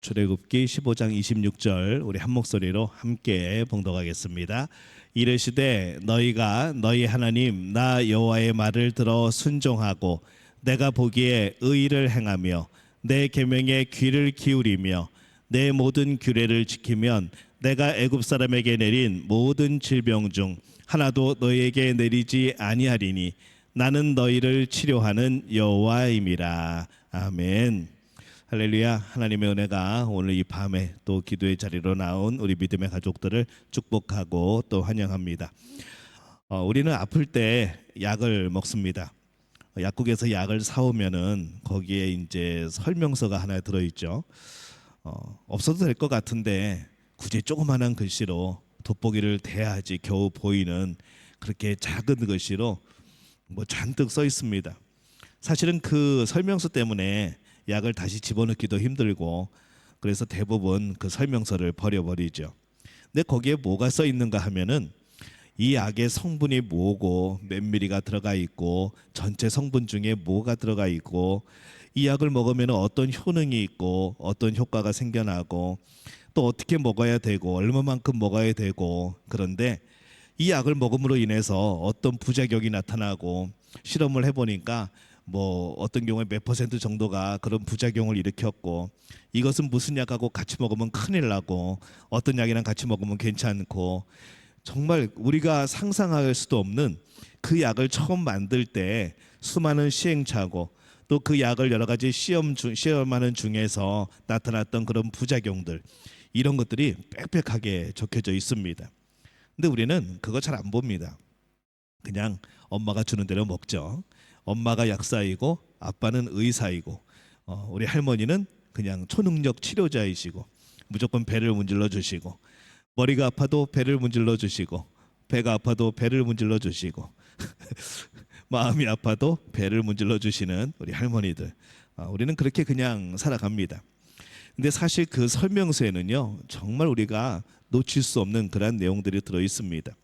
출애굽기 15장 26절 우리 한 목소리로 함께 봉독하겠습니다. 이르시되 너희가 너희 하나님 나 여호와의 말을 들어 순종하고 내가 보기에 의를 행하며 내 계명에 귀를 기울이며 내 모든 규례를 지키면 내가 애굽 사람에게 내린 모든 질병 중 하나도 너희에게 내리지 아니하리니 나는 너희를 치료하는 여호와임이라. 아멘. 할렐루야. 하나님의 은혜가 오늘 이 밤에 또 기도의 자리로 나온 우리 믿음의 가족들을 축복하고 또 환영합니다. 우리는 아플 때 약을 먹습니다. 약국에서 약을 사오면은 거기에 이제 설명서가 하나 들어있죠. 없어도 될 것 같은데 굳이 조그만한 글씨로 돋보기를 대야지 겨우 보이는 그렇게 작은 글씨로 잔뜩 써 있습니다. 사실은 그 설명서 때문에 약을 다시 집어넣기도 힘들고 그래서 대부분 그 설명서를 버려버리죠. 근데 거기에 뭐가 써 있는가 하면은 이 약의 성분이 뭐고 몇 미리가 들어가 있고 전체 성분 중에 뭐가 들어가 있고 이 약을 먹으면 어떤 효능이 있고 어떤 효과가 생겨나고 또 어떻게 먹어야 되고 얼마만큼 먹어야 되고 그런데 이 약을 먹음으로 인해서 어떤 부작용이 나타나고 실험을 해보니까 어떤 경우에 몇 퍼센트 정도가 그런 부작용을 일으켰고 이것은 무슨 약하고 같이 먹으면 큰일 나고 어떤 약이랑 같이 먹으면 괜찮고 정말 우리가 상상할 수도 없는 그 약을 처음 만들 때 수많은 시행착오 또 그 약을 여러 가지 시험하는 중에서 나타났던 그런 부작용들 이런 것들이 빽빽하게 적혀져 있습니다. 근데 우리는 그거 잘 안 봅니다. 그냥 엄마가 주는 대로 먹죠. 엄마가 약사이고 아빠는 의사이고 우리 할머니는 그냥 초능력 치료자이시고 무조건 배를 문질러 주시고 머리가 아파도 배를 문질러 주시고 배가 아파도 배를 문질러 주시고 마음이 아파도 배를 문질러 주시는 우리 할머니들 우리는 그렇게 그냥 살아갑니다. 근데 사실 그 설명서에는요 정말 우리가 놓칠 수 없는 그런 내용들이 들어 있습니다.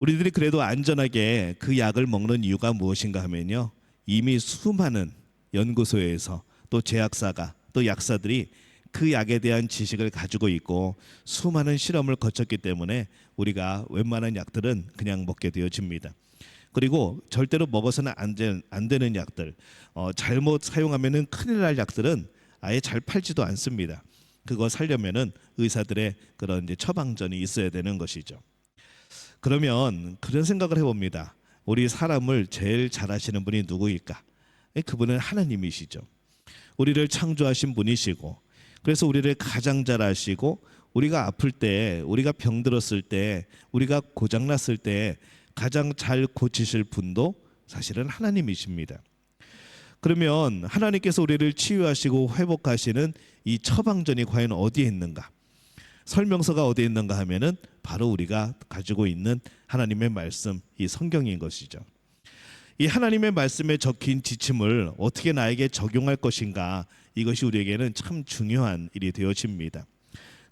우리들이 그래도 안전하게 그 약을 먹는 이유가 무엇인가 하면요 이미 수많은 연구소에서 또 제약사가 또 약사들이 그 약에 대한 지식을 가지고 있고 수많은 실험을 거쳤기 때문에 우리가 웬만한 약들은 그냥 먹게 되어집니다. 그리고 절대로 먹어서는 안 되는 약들 잘못 사용하면 큰일 날 약들은 아예 잘 팔지도 않습니다. 그거 살려면은 의사들의 그런 이제 처방전이 있어야 되는 것이죠. 그러면 그런 생각을 해봅니다. 우리 사람을 제일 잘하시는 분이 누구일까? 그분은 하나님이시죠. 우리를 창조하신 분이시고 그래서 우리를 가장 잘 아시고 우리가 아플 때 우리가 병들었을 때 우리가 고장났을 때 가장 잘 고치실 분도 사실은 하나님이십니다. 그러면 하나님께서 우리를 치유하시고 회복하시는 이 처방전이 과연 어디에 있는가? 설명서가 어디에 있는가 하면은 바로 우리가 가지고 있는 하나님의 말씀, 이 성경인 것이죠. 이 하나님의 말씀에 적힌 지침을 어떻게 나에게 적용할 것인가, 이것이 우리에게는 참 중요한 일이 되어집니다.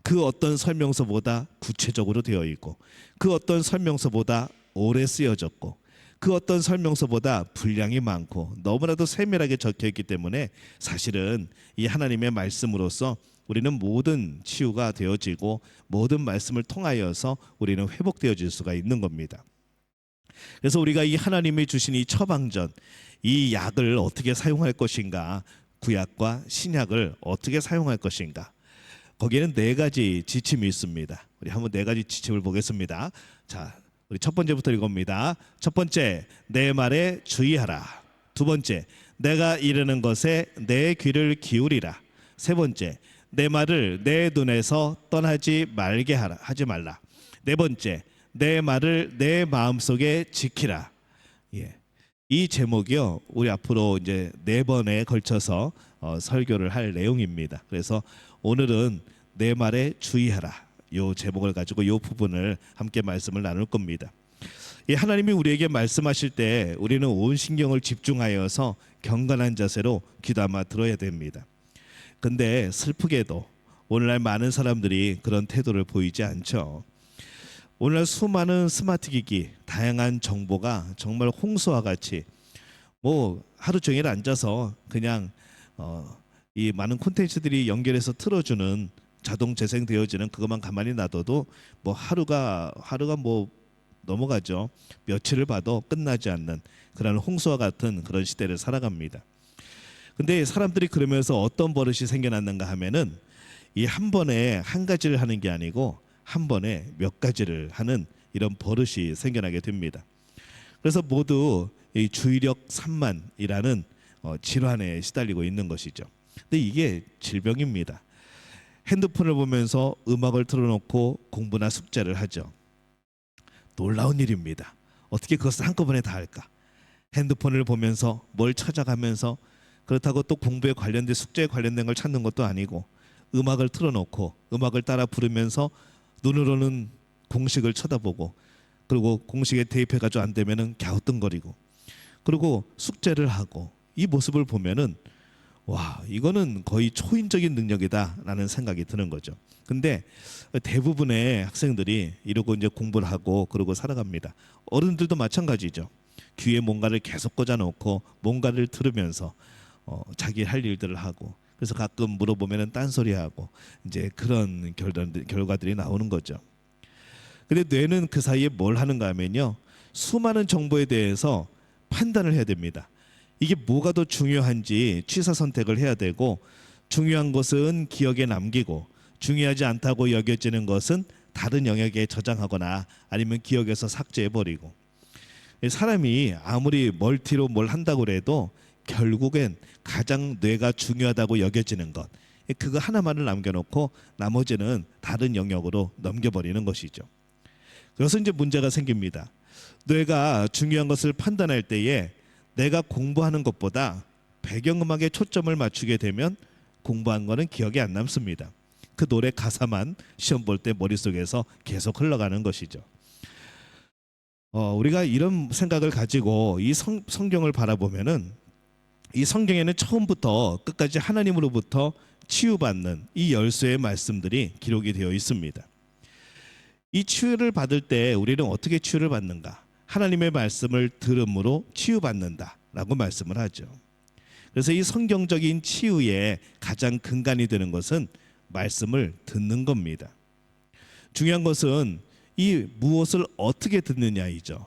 그 어떤 설명서보다 구체적으로 되어 있고 그 어떤 설명서보다 오래 쓰여졌고 그 어떤 설명서보다 분량이 많고 너무나도 세밀하게 적혀 있기 때문에 사실은 이 하나님의 말씀으로서 우리는 모든 치유가 되어지고 모든 말씀을 통하여서 우리는 회복되어질 수가 있는 겁니다. 그래서 우리가 이 하나님이 주신 이 처방전, 이 약을 어떻게 사용할 것인가, 구약과 신약을 어떻게 사용할 것인가, 거기에는 네 가지 지침이 있습니다. 우리 한번 네 가지 지침을 보겠습니다. 자, 우리 첫 번째부터 읽어봅니다. 첫 번째, 내 말에 주의하라. 두 번째, 내가 이르는 것에 내 귀를 기울이라. 세 번째, 내 말을 내 눈에서 떠나지 말게 하지 말라. 네 번째, 내 말을 내 마음속에 지키라. 이 제목이요, 우리 앞으로 이제 4번에 걸쳐서 설교를 할 내용입니다. 그래서 오늘은 내 말에 주의하라, 이 제목을 가지고 이 부분을 함께 말씀을 나눌 겁니다. 하나님이 우리에게 말씀하실 때 우리는 온 신경을 집중하여서 경건한 자세로 귀담아 들어야 됩니다. 근데 슬프게도 오늘날 많은 사람들이 그런 태도를 보이지 않죠. 오늘날 수많은 스마트 기기, 다양한 정보가 정말 홍수와 같이 하루 종일 앉아서 그냥 이 많은 콘텐츠들이 연결해서 틀어주는 자동 재생되어지는 그것만 가만히 놔둬도 뭐 하루가 뭐 넘어가죠. 며칠을 봐도 끝나지 않는 그런 홍수와 같은 그런 시대를 살아갑니다. 근데 사람들이 그러면서 어떤 버릇이 생겨났는가 하면은 이 한 번에 한 가지를 하는 게 아니고 한 번에 몇 가지를 하는 이런 버릇이 생겨나게 됩니다. 그래서 모두 이 주의력 산만이라는 질환에 시달리고 있는 것이죠. 근데 이게 질병입니다. 핸드폰을 보면서 음악을 틀어놓고 공부나 숙제를 하죠. 놀라운 일입니다. 어떻게 그것을 한꺼번에 다 할까? 핸드폰을 보면서 뭘 찾아가면서 그렇다고 또 공부에 관련된 숙제에 관련된 걸 찾는 것도 아니고 음악을 틀어놓고 음악을 따라 부르면서 눈으로는 공식을 쳐다보고 그리고 공식에 대입해가지고 안 되면은 갸우뚱거리고 그리고 숙제를 하고 이 모습을 보면은 와 이거는 거의 초인적인 능력이다라는 생각이 드는 거죠. 근데 대부분의 학생들이 이러고 이제 공부를 하고 그러고 살아갑니다. 어른들도 마찬가지죠. 귀에 뭔가를 계속 꽂아놓고 뭔가를 들으면서 자기 할 일들을 하고 그래서 가끔 물어보면은 딴소리하고 이제 그런 결과들이 나오는 거죠. 근데 뇌는 그 사이에 뭘 하는가 하면요. 수많은 정보에 대해서 판단을 해야 됩니다. 이게 뭐가 더 중요한지 취사 선택을 해야 되고 중요한 것은 기억에 남기고 중요하지 않다고 여겨지는 것은 다른 영역에 저장하거나 아니면 기억에서 삭제해버리고 사람이 아무리 멀티로 뭘 한다고 해도 결국엔 가장 뇌가 중요하다고 여겨지는 것 그거 하나만을 남겨놓고 나머지는 다른 영역으로 넘겨버리는 것이죠. 그래서 이제 문제가 생깁니다. 뇌가 중요한 것을 판단할 때에 내가 공부하는 것보다 배경음악에 초점을 맞추게 되면 공부한 거는 기억에 안 남습니다. 그 노래 가사만 시험 볼 때 머릿속에서 계속 흘러가는 것이죠. 우리가 이런 생각을 가지고 이 성경을 바라보면은 이 성경에는 처음부터 끝까지 하나님으로부터 치유받는 이 열쇠의 말씀들이 기록이 되어 있습니다. 이 치유를 받을 때 우리는 어떻게 치유를 받는가? 하나님의 말씀을 들음으로 치유받는다라고 말씀을 하죠. 그래서 이 성경적인 치유의 가장 근간이 되는 것은 말씀을 듣는 겁니다. 중요한 것은 이 무엇을 어떻게 듣느냐이죠.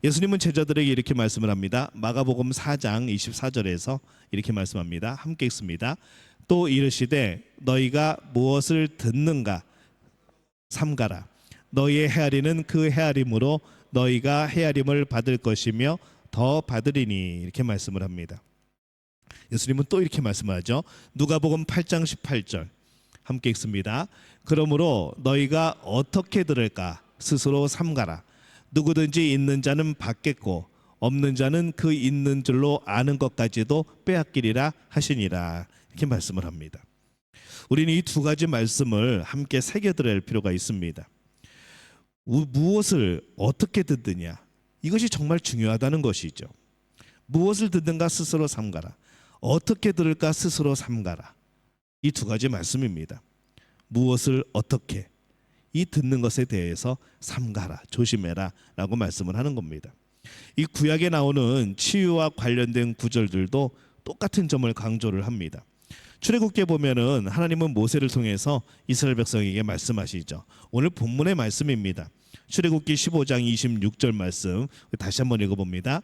예수님은 제자들에게 이렇게 말씀을 합니다. 마가복음 4장 24절에서 이렇게 말씀합니다. 함께 읽습니다. 또 이르시되 너희가 무엇을 듣는가 삼가라. 너희의 헤아리는 그 헤아림으로 너희가 헤아림을 받을 것이며 더 받으리니 이렇게 말씀을 합니다. 예수님은 또 이렇게 말씀하죠. 누가복음 8장 18절 함께 읽습니다. 그러므로 너희가 어떻게 들을까 스스로 삼가라. 누구든지 있는 자는 받겠고 없는 자는 그 있는 줄로 아는 것까지도 빼앗기리라 하시니라 이렇게 말씀을 합니다. 우리는 이 두 가지 말씀을 함께 새겨들어야 할 필요가 있습니다. 무엇을 어떻게 듣느냐 이것이 정말 중요하다는 것이죠. 무엇을 듣는가 스스로 삼가라. 어떻게 들을까 스스로 삼가라. 이 두 가지 말씀입니다. 무엇을 어떻게 이 듣는 것에 대해서 삼가라 조심해라 라고 말씀을 하는 겁니다. 이 구약에 나오는 치유와 관련된 구절들도 똑같은 점을 강조를 합니다. 출애굽기에 보면은 하나님은 모세를 통해서 이스라엘 백성에게 말씀하시죠. 오늘 본문의 말씀입니다. 출애굽기 15장 26절 말씀 다시 한번 읽어봅니다.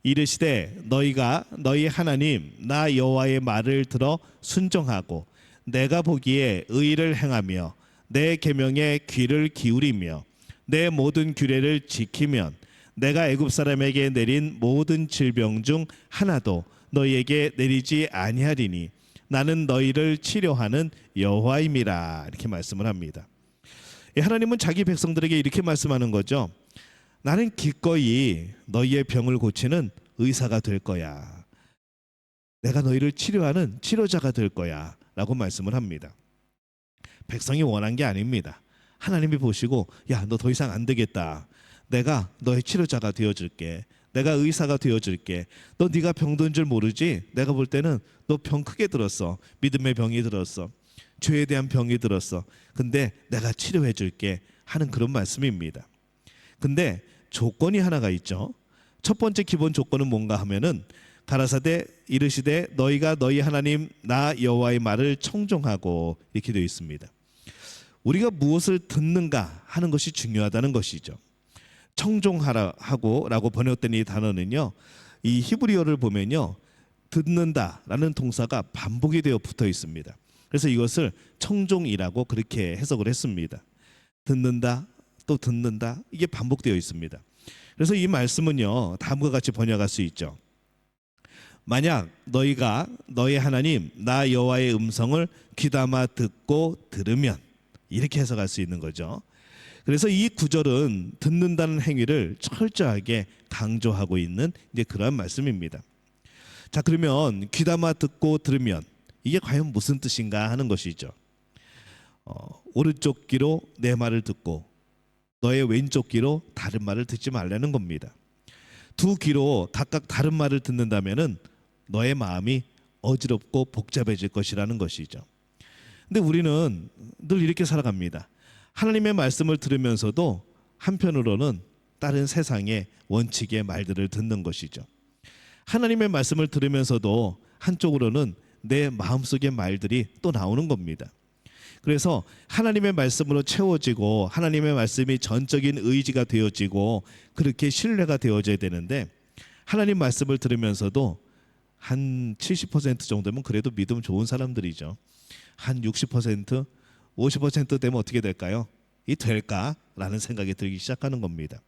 이르시되 너희가 너희 하나님 나 여호와의 말을 들어 순종하고 내가 보기에 의를 행하며 내 계명에 귀를 기울이며 내 모든 규례를 지키면 내가 애굽 사람에게 내린 모든 질병 중 하나도 너희에게 내리지 아니하리니 나는 너희를 치료하는 여호와임이라 이렇게 말씀을 합니다. 하나님은 자기 백성들에게 이렇게 말씀하는 거죠. 나는 기꺼이 너희의 병을 고치는 의사가 될 거야. 내가 너희를 치료하는 치료자가 될 거야 라고 말씀을 합니다. 백성이 원한 게 아닙니다. 하나님이 보시고 야, 너 더 이상 안 되겠다. 내가 너의 치료자가 되어줄게. 내가 의사가 되어줄게. 너 네가 병든 줄 모르지? 내가 볼 때는 너 병 크게 들었어. 믿음의 병이 들었어. 죄에 대한 병이 들었어. 근데 내가 치료해줄게 하는 그런 말씀입니다. 근데 조건이 하나가 있죠. 첫 번째 기본 조건은 뭔가 하면은 가라사대 이르시되 너희가 너희 하나님 나 여호와의 말을 청종하고 이렇게 되어 있습니다. 우리가 무엇을 듣는가 하는 것이 중요하다는 것이죠. 청종하라 하고라고 번역된 이 단어는요, 이 히브리어를 보면요, 듣는다라는 동사가 반복이 되어 붙어 있습니다. 그래서 이것을 청종이라고 그렇게 해석을 했습니다. 듣는다, 또 듣는다, 이게 반복되어 있습니다. 그래서 이 말씀은요, 다음과 같이 번역할 수 있죠. 만약 너희가 너희 하나님 나 여호와의 음성을 귀담아 듣고 들으면, 이렇게 해석할 수 있는 거죠. 그래서 이 구절은 듣는다는 행위를 철저하게 강조하고 있는 이제 그런 말씀입니다. 자, 그러면 귀담아 듣고 들으면 이게 과연 무슨 뜻인가 하는 것이죠. 오른쪽 귀로 내 말을 듣고 너의 왼쪽 귀로 다른 말을 듣지 말라는 겁니다. 두 귀로 각각 다른 말을 듣는다면은 너의 마음이 어지럽고 복잡해질 것이라는 것이죠. 근데 우리는 늘 이렇게 살아갑니다. 하나님의 말씀을 들으면서도 한편으로는 다른 세상의 원칙의 말들을 듣는 것이죠. 하나님의 말씀을 들으면서도 한쪽으로는 내 마음속의 말들이 또 나오는 겁니다. 그래서 하나님의 말씀으로 채워지고 하나님의 말씀이 전적인 의지가 되어지고 그렇게 신뢰가 되어져야 되는데, 하나님 말씀을 들으면서도 한 70% 정도면 그래도 믿음 좋은 사람들이죠. 한 60%, 50% 되면 어떻게 될까요? 이 될까라는 생각이 들기 시작하는 겁니다.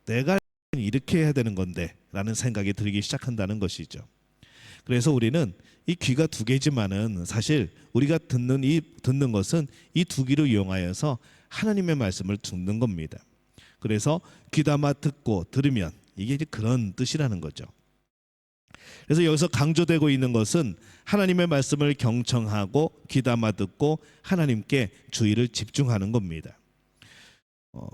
내가 이렇게 해야 되는 건데 라는 생각이 들기 시작한다는 것이죠. 그래서 우리는 이 귀가 두 개지만은 사실 우리가 듣는 것은 이 두 귀를 이용하여서 하나님의 말씀을 듣는 겁니다. 그래서 귀담아 듣고 들으면 이게 이제 그런 뜻이라는 거죠. 그래서 여기서 강조되고 있는 것은 하나님의 말씀을 경청하고 귀담아 듣고 하나님께 주의를 집중하는 겁니다.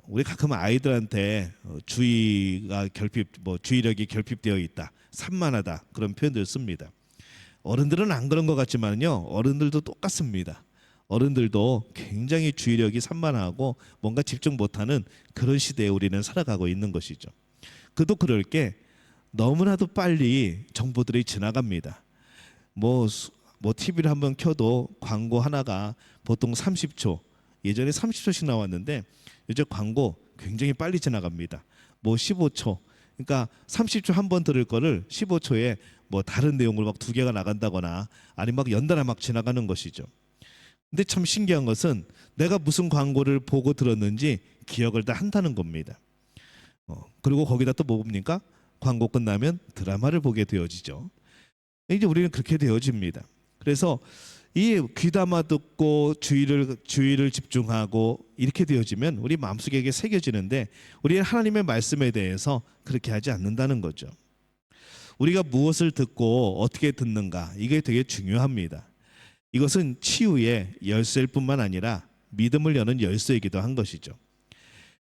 우리 가끔 아이들한테 주의력이 결핍되어 있다, 산만하다, 그런 표현들을 씁니다. 어른들은 안 그런 것 같지만요, 어른들도 똑같습니다. 어른들도 굉장히 주의력이 산만하고 뭔가 집중 못하는 그런 시대에 우리는 살아가고 있는 것이죠. 그도 그럴 게 너무나도 빨리 정보들이 지나갑니다. 뭐 TV를 한번 켜도 광고 하나가 보통 30초, 예전에 30초씩 나왔는데 요즘 광고 굉장히 빨리 지나갑니다. 15초, 그러니까 30초 한 번 들을 거를 15초에 다른 내용을 막 두 개가 나간다거나 아니면 막 연달아 막 지나가는 것이죠. 근데 참 신기한 것은 내가 무슨 광고를 보고 들었는지 기억을 다 한다는 겁니다. 그리고 거기다 또 뭡니까? 광고 끝나면 드라마를 보게 되어지죠. 이제 우리는 그렇게 되어집니다. 그래서 이 귀담아 듣고 주의를 집중하고 이렇게 되어지면 우리 마음속에 이게 새겨지는데, 우리는 하나님의 말씀에 대해서 그렇게 하지 않는다는 거죠. 우리가 무엇을 듣고 어떻게 듣는가, 이게 되게 중요합니다. 이것은 치유의 열쇠일 뿐만 아니라 믿음을 여는 열쇠이기도 한 것이죠.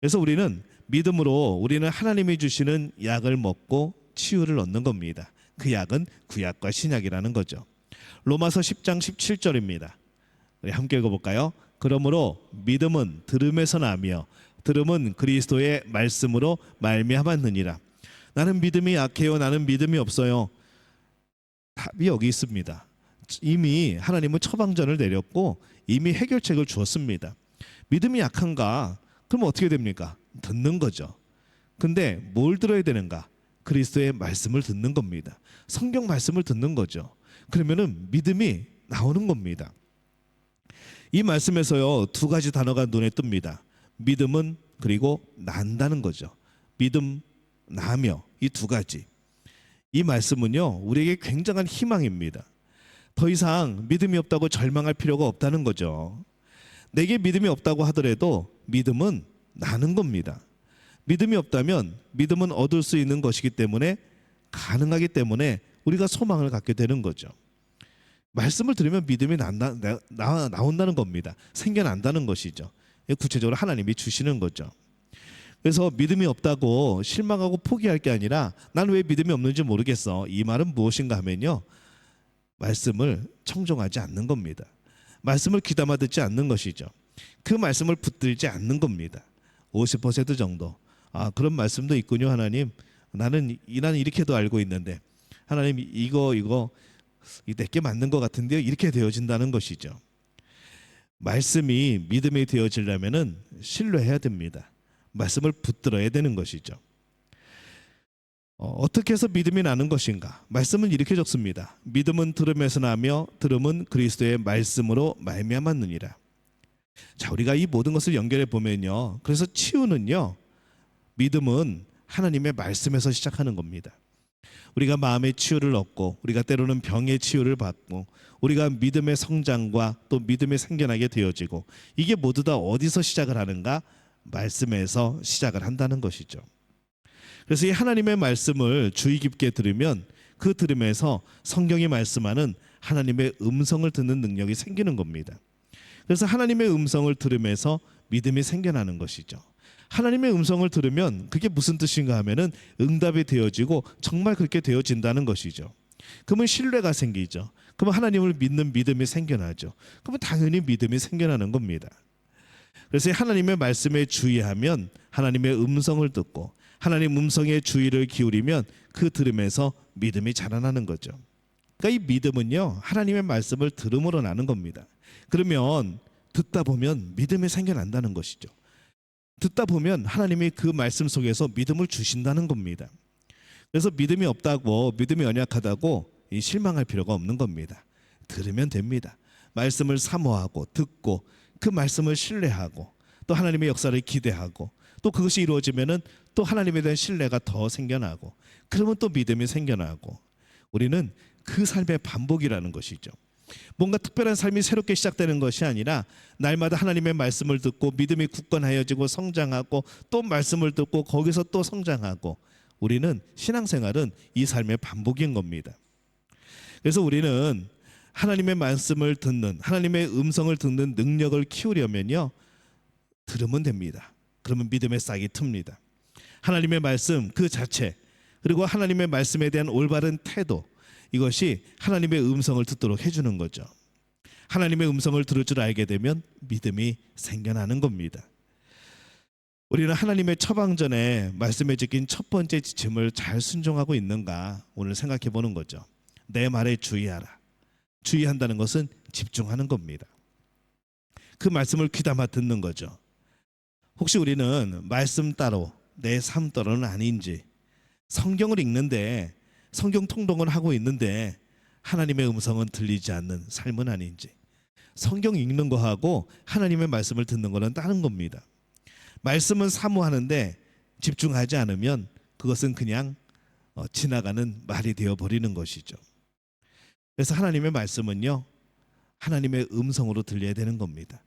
그래서 우리는 믿음으로 우리는 하나님이 주시는 약을 먹고 치유를 얻는 겁니다. 그 약은 구약과 신약이라는 거죠. 로마서 10장 17절입니다. 우리 함께 읽어볼까요? 그러므로 믿음은 들음에서 나며 들음은 그리스도의 말씀으로 말미암았느니라. 나는 믿음이 약해요, 나는 믿음이 없어요. 답이 여기 있습니다. 이미 하나님은 처방전을 내렸고 이미 해결책을 주었습니다. 믿음이 약한가? 그럼 어떻게 됩니까? 듣는 거죠. 근데 뭘 들어야 되는가? 그리스도의 말씀을 듣는 겁니다. 성경 말씀을 듣는 거죠. 그러면은 믿음이 나오는 겁니다. 이 말씀에서요, 두 가지 단어가 눈에 뜹니다. 믿음은 그리고 난다는 거죠. 믿음, 나며, 이 두 가지. 이 말씀은요, 우리에게 굉장한 희망입니다. 더 이상 믿음이 없다고 절망할 필요가 없다는 거죠. 내게 믿음이 없다고 하더라도 믿음은 나는 겁니다. 믿음이 없다면 믿음은 얻을 수 있는 것이기 때문에, 가능하기 때문에 우리가 소망을 갖게 되는 거죠. 말씀을 들으면 믿음이 나온다는 겁니다. 생겨난다는 것이죠. 구체적으로 하나님이 주시는 거죠. 그래서 믿음이 없다고 실망하고 포기할 게 아니라 난 왜 믿음이 없는지 모르겠어, 이 말은 무엇인가 하면요, 말씀을 청종하지 않는 겁니다. 말씀을 귀담아 듣지 않는 것이죠. 그 말씀을 붙들지 않는 겁니다. 50% 정도. 그런 말씀도 있군요, 하나님. 나는 이렇게도 알고 있는데 하나님 이거 내게 맞는 것 같은데요. 이렇게 되어진다는 것이죠. 말씀이 믿음이 되어지려면은 신뢰해야 됩니다. 말씀을 붙들어야 되는 것이죠. 어떻게 해서 믿음이 나는 것인가? 말씀은 이렇게 적습니다. 믿음은 들음에서 나며 들음은 그리스도의 말씀으로 말미암았느니라. 자, 우리가 이 모든 것을 연결해 보면요. 그래서 치유는요. 믿음은 하나님의 말씀에서 시작하는 겁니다. 우리가 마음의 치유를 얻고 우리가 때로는 병의 치유를 받고 우리가 믿음의 성장과 또 믿음이 생겨나게 되어지고 이게 모두 다 어디서 시작을 하는가? 말씀에서 시작을 한다는 것이죠. 그래서 이 하나님의 말씀을 주의 깊게 들으면 그 들음에서 성경이 말씀하는 하나님의 음성을 듣는 능력이 생기는 겁니다. 그래서 하나님의 음성을 들으면서 믿음이 생겨나는 것이죠. 하나님의 음성을 들으면 그게 무슨 뜻인가 하면은 응답이 되어지고 정말 그렇게 되어진다는 것이죠. 그러면 신뢰가 생기죠. 그러면 하나님을 믿는 믿음이 생겨나죠. 그러면 당연히 믿음이 생겨나는 겁니다. 그래서 하나님의 말씀에 주의하면 하나님의 음성을 듣고 하나님 음성에 주의를 기울이면 그 들음에서 믿음이 자라나는 거죠. 그러니까 이 믿음은요 하나님의 말씀을 들음으로 나는 겁니다. 그러면 듣다 보면 믿음이 생겨난다는 것이죠. 듣다 보면 하나님이 그 말씀 속에서 믿음을 주신다는 겁니다. 그래서 믿음이 없다고 믿음이 연약하다고 실망할 필요가 없는 겁니다. 들으면 됩니다. 말씀을 사모하고 듣고 그 말씀을 신뢰하고 또 하나님의 역사를 기대하고 또 그것이 이루어지면은 또 하나님에 대한 신뢰가 더 생겨나고 그러면 또 믿음이 생겨나고 우리는 그 삶의 반복이라는 것이죠. 뭔가 특별한 삶이 새롭게 시작되는 것이 아니라 날마다 하나님의 말씀을 듣고 믿음이 굳건하여지고 성장하고 또 말씀을 듣고 거기서 또 성장하고 우리는 신앙생활은 이 삶의 반복인 겁니다. 그래서 우리는 하나님의 말씀을 듣는 하나님의 음성을 듣는 능력을 키우려면요 들으면 됩니다. 그러면 믿음의 싹이 틉니다. 하나님의 말씀 그 자체 그리고 하나님의 말씀에 대한 올바른 태도 이것이 하나님의 음성을 듣도록 해주는 거죠. 하나님의 음성을 들을 줄 알게 되면 믿음이 생겨나는 겁니다. 우리는 하나님의 처방전에 말씀에 적힌 첫 번째 지침을 잘 순종하고 있는가 오늘 생각해 보는 거죠. 내 말에 주의하라. 주의한다는 것은 집중하는 겁니다. 그 말씀을 귀담아 듣는 거죠. 혹시 우리는 말씀 따로 내 삶 따로는 아닌지 성경을 읽는데 성경 통독을 하고 있는데 하나님의 음성은 들리지 않는 삶은 아닌지 성경 읽는 거하고 하나님의 말씀을 듣는 거는 다른 겁니다. 말씀은 사모하는데 집중하지 않으면 그것은 그냥 지나가는 말이 되어버리는 것이죠. 그래서 하나님의 말씀은요 하나님의 음성으로 들려야 되는 겁니다.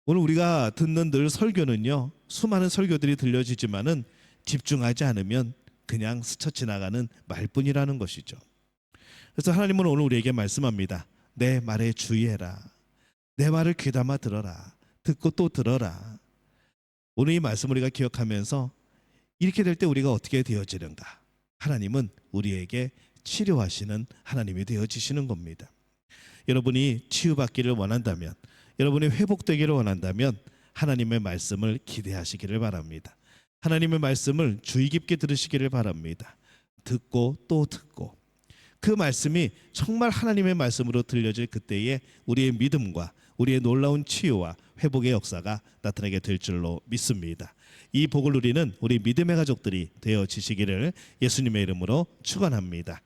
오늘 우리가 듣는 늘 설교는요 수많은 설교들이 들려지지만은 집중하지 않으면 그냥 스쳐 지나가는 말뿐이라는 것이죠. 그래서 하나님은 오늘 우리에게 말씀합니다. 내 말에 주의해라. 내 말을 귀담아 들어라. 듣고 또 들어라. 오늘 이 말씀 우리가 기억하면서 이렇게 될 때 우리가 어떻게 되어지는가? 하나님은 우리에게 치료하시는 하나님이 되어지시는 겁니다. 여러분이 치유받기를 원한다면 여러분이 회복되기를 원한다면 하나님의 말씀을 기대하시기를 바랍니다. 하나님의 말씀을 주의 깊게 들으시기를 바랍니다. 듣고 또 듣고 그 말씀이 정말 하나님의 말씀으로 들려질 그때에 우리의 믿음과 우리의 놀라운 치유와 회복의 역사가 나타나게 될 줄로 믿습니다. 이 복을 누리는 우리 믿음의 가족들이 되어지시기를 예수님의 이름으로 축원합니다.